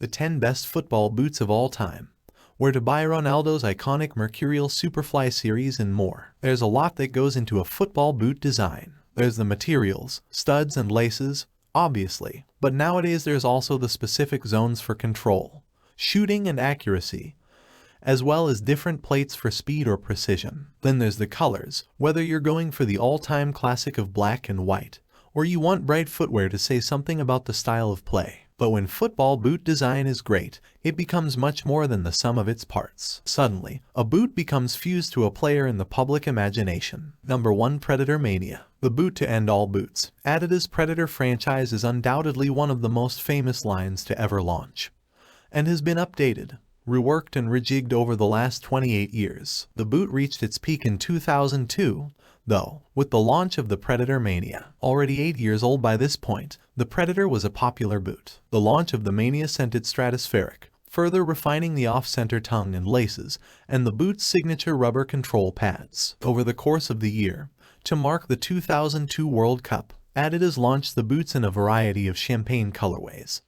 the 10 best football boots of all time, where to buy Ronaldo's iconic Mercurial Superfly series and more. There's a lot that goes into a football boot design. There's the materials, studs and laces, obviously, but nowadays there's also the specific zones for control, shooting and accuracy, as well as different plates for speed or precision. Then there's the colors, whether you're going for the all-time classic of black and white, or you want bright footwear to say something about the style of play. But when football boot design is great, it becomes much more than the sum of its parts. Suddenly, a boot becomes fused to a player in the public imagination. Number 1. Predator Mania. The boot to end all boots. Adidas Predator franchise is undoubtedly one of the most famous lines to ever launch, and has been updated, reworked and rejigged over the last 28 years. The boot reached its peak in 2002, though, with the launch of the Predator Mania. Already 8 years old by this point, the Predator was a popular boot. The launch of the Mania sent it stratospheric, further refining the off-center tongue and laces, and the boot's signature rubber control pads. Over the course of the year, to mark the 2002 World Cup, Adidas launched the boots in a variety of champagne colorways.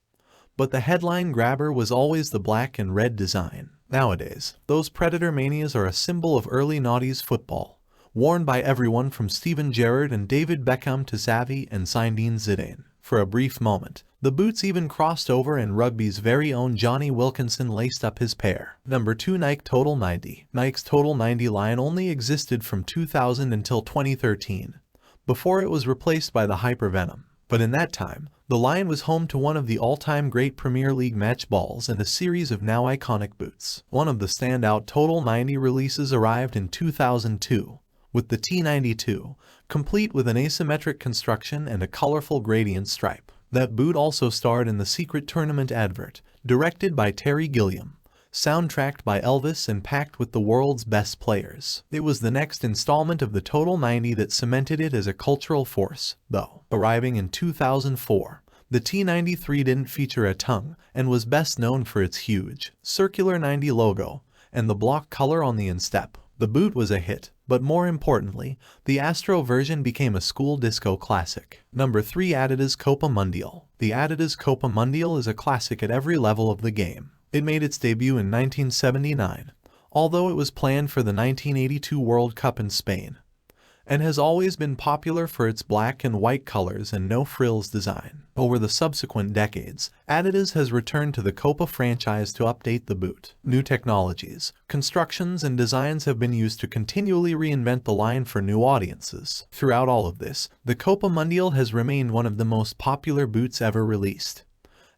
But the headline grabber was always the black and red design. Nowadays, those Predator Manias are a symbol of early noughties football, worn by everyone from Steven Gerrard and David Beckham to Xavi and Zinedine Zidane. For a brief moment, the boots even crossed over and rugby's very own Johnny Wilkinson laced up his pair. Number 2. Nike Total 90. Nike's Total 90 line only existed from 2000 until 2013, before it was replaced by the Hypervenom. But in that time, the line was home to one of the all-time great Premier League match balls and a series of now iconic boots. One of the standout Total 90 releases arrived in 2002, with the T92, complete with an asymmetric construction and a colorful gradient stripe. That boot also starred in the Secret Tournament advert, directed by Terry Gilliam, soundtracked by Elvis and packed with the world's best players. It was the next installment of the Total 90 that cemented it as a cultural force, though. Arriving in 2004, the T93 didn't feature a tongue and was best known for its huge, circular 90 logo and the block color on the instep. The boot was a hit, but more importantly, the Astro version became a school disco classic. Number 3. Adidas Copa Mundial. The Adidas Copa Mundial is a classic at every level of the game. It made its debut in 1979, although it was planned for the 1982 World Cup in Spain, and has always been popular for its black and white colors and no-frills design. Over the subsequent decades, Adidas has returned to the Copa franchise to update the boot. New technologies, constructions, and designs have been used to continually reinvent the line for new audiences. Throughout all of this, the Copa Mundial has remained one of the most popular boots ever released,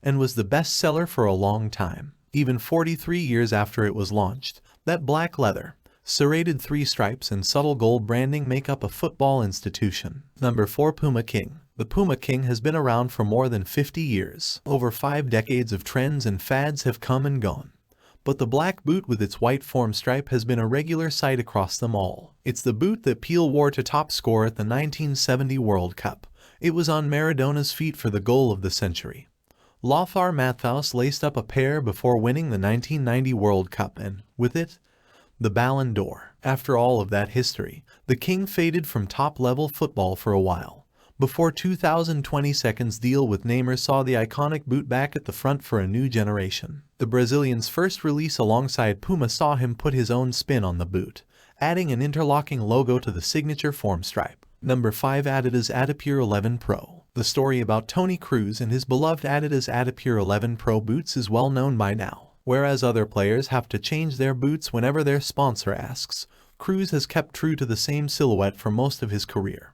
and was the best seller for a long time. Even 43 years after it was launched, that black leather, serrated 3 stripes and subtle gold branding make up a football institution. Number 4. Puma King. The Puma King has been around for more than 50 years. Over 5 decades of trends and fads have come and gone, but the black boot with its white form stripe has been a regular sight across them all. It's the boot that Pele wore to top score at the 1970 World Cup. It was on Maradona's feet for the goal of the century. Lothar Matthäus laced up a pair before winning the 1990 World Cup and, with it, the Ballon d'Or. After all of that history, the King faded from top-level football for a while, before 2022's deal with Neymar saw the iconic boot back at the front for a new generation. The Brazilian's first release alongside Puma saw him put his own spin on the boot, adding an interlocking logo to the signature form stripe. Number 5. Adidas Adipure 11 Pro. The story about Toni Kroos and his beloved Adidas Adipure 11 Pro boots is well known by now. Whereas other players have to change their boots whenever their sponsor asks, Kroos has kept true to the same silhouette for most of his career.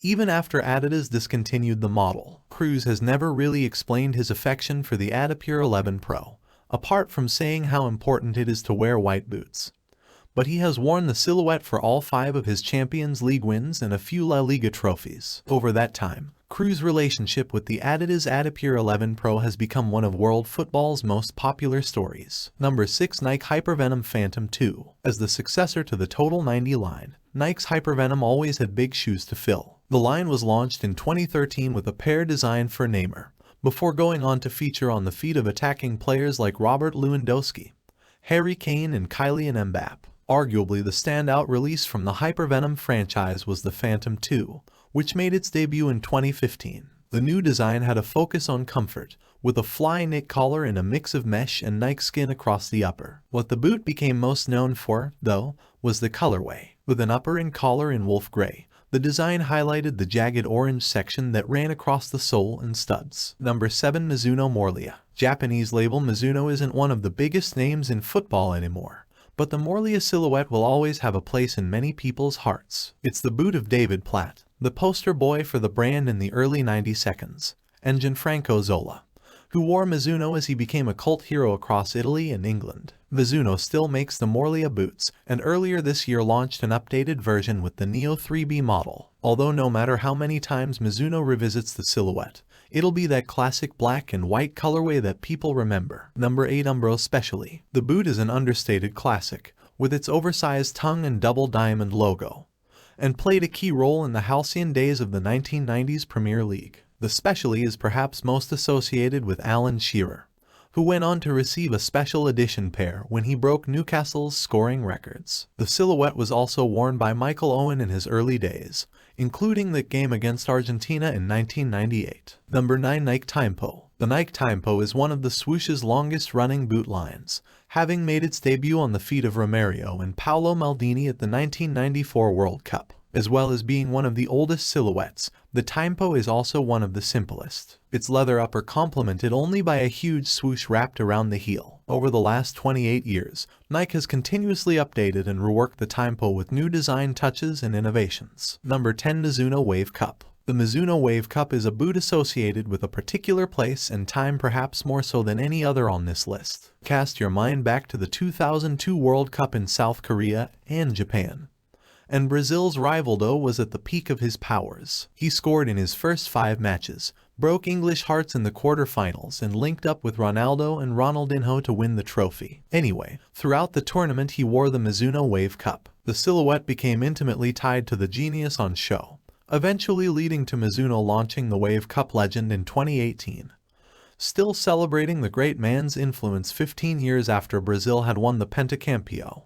Even after Adidas discontinued the model, Kroos has never really explained his affection for the Adipure 11 Pro, apart from saying how important it is to wear white boots. But he has worn the silhouette for all 5 of his Champions League wins and a few La Liga trophies. Over that time, Kroos' relationship with the Adidas Adipure 11 Pro has become one of world football's most popular stories. Number 6. Nike Hypervenom Phantom 2. As the successor to the Total 90 line, Nike's Hypervenom always had big shoes to fill. The line was launched in 2013 with a pair designed for Neymar, before going on to feature on the feet of attacking players like Robert Lewandowski, Harry Kane, and Kylian Mbappé. Arguably the standout release from the Hypervenom franchise was the Phantom 2, which made its debut in 2015. The new design had a focus on comfort, with a fly knit collar and a mix of mesh and Nike skin across the upper. What the boot became most known for, though, was the colorway. With an upper and collar in wolf gray, the design highlighted the jagged orange section that ran across the sole and studs. Number 7. Mizuno Morlia. Japanese label Mizuno isn't one of the biggest names in football anymore, but the Morlia silhouette will always have a place in many people's hearts. It's the boot of David Platt, the poster boy for the brand in the early 90s, and Gianfranco Zola, who wore Mizuno as he became a cult hero across Italy and England. Mizuno still makes the Morlia boots, and earlier this year launched an updated version with the Neo 3B model. Although no matter how many times Mizuno revisits the silhouette, it'll be that classic black and white colorway that people remember. Number 8. Umbro Specially. The boot is an understated classic, with its oversized tongue and double diamond logo, and played a key role in the halcyon days of the 1990s Premier League. The Specially is perhaps most associated with Alan Shearer, who went on to receive a special edition pair when he broke Newcastle's scoring records. The silhouette was also worn by Michael Owen in his early days, including the game against Argentina in 1998. Number 9. Nike Timpo. The Nike Timpo is one of the swoosh's longest-running boot lines, having made its debut on the feet of Romario and Paolo Maldini at the 1994 World Cup. As well as being one of the oldest silhouettes, the Timpo is also one of the simplest. Its leather upper complemented only by a huge swoosh wrapped around the heel. Over the last 28 years, Nike has continuously updated and reworked the Timpo with new design touches and innovations. Number 10. Mizuno Wave Cup. The Mizuno Wave Cup is a boot associated with a particular place and time, perhaps more so than any other on this list. Cast your mind back to the 2002 World Cup in South Korea and Japan, and Brazil's Rivaldo was at the peak of his powers. He scored in his first 5 matches, broke English hearts in the quarterfinals, and linked up with Ronaldo and Ronaldinho to win the trophy. Anyway, throughout the tournament he wore the Mizuno Wave Cup. The silhouette became intimately tied to the genius on show, eventually leading to Mizuno launching the Wave Cup legend in 2018. Still celebrating the great man's influence 15 years after Brazil had won the Pentacampeão.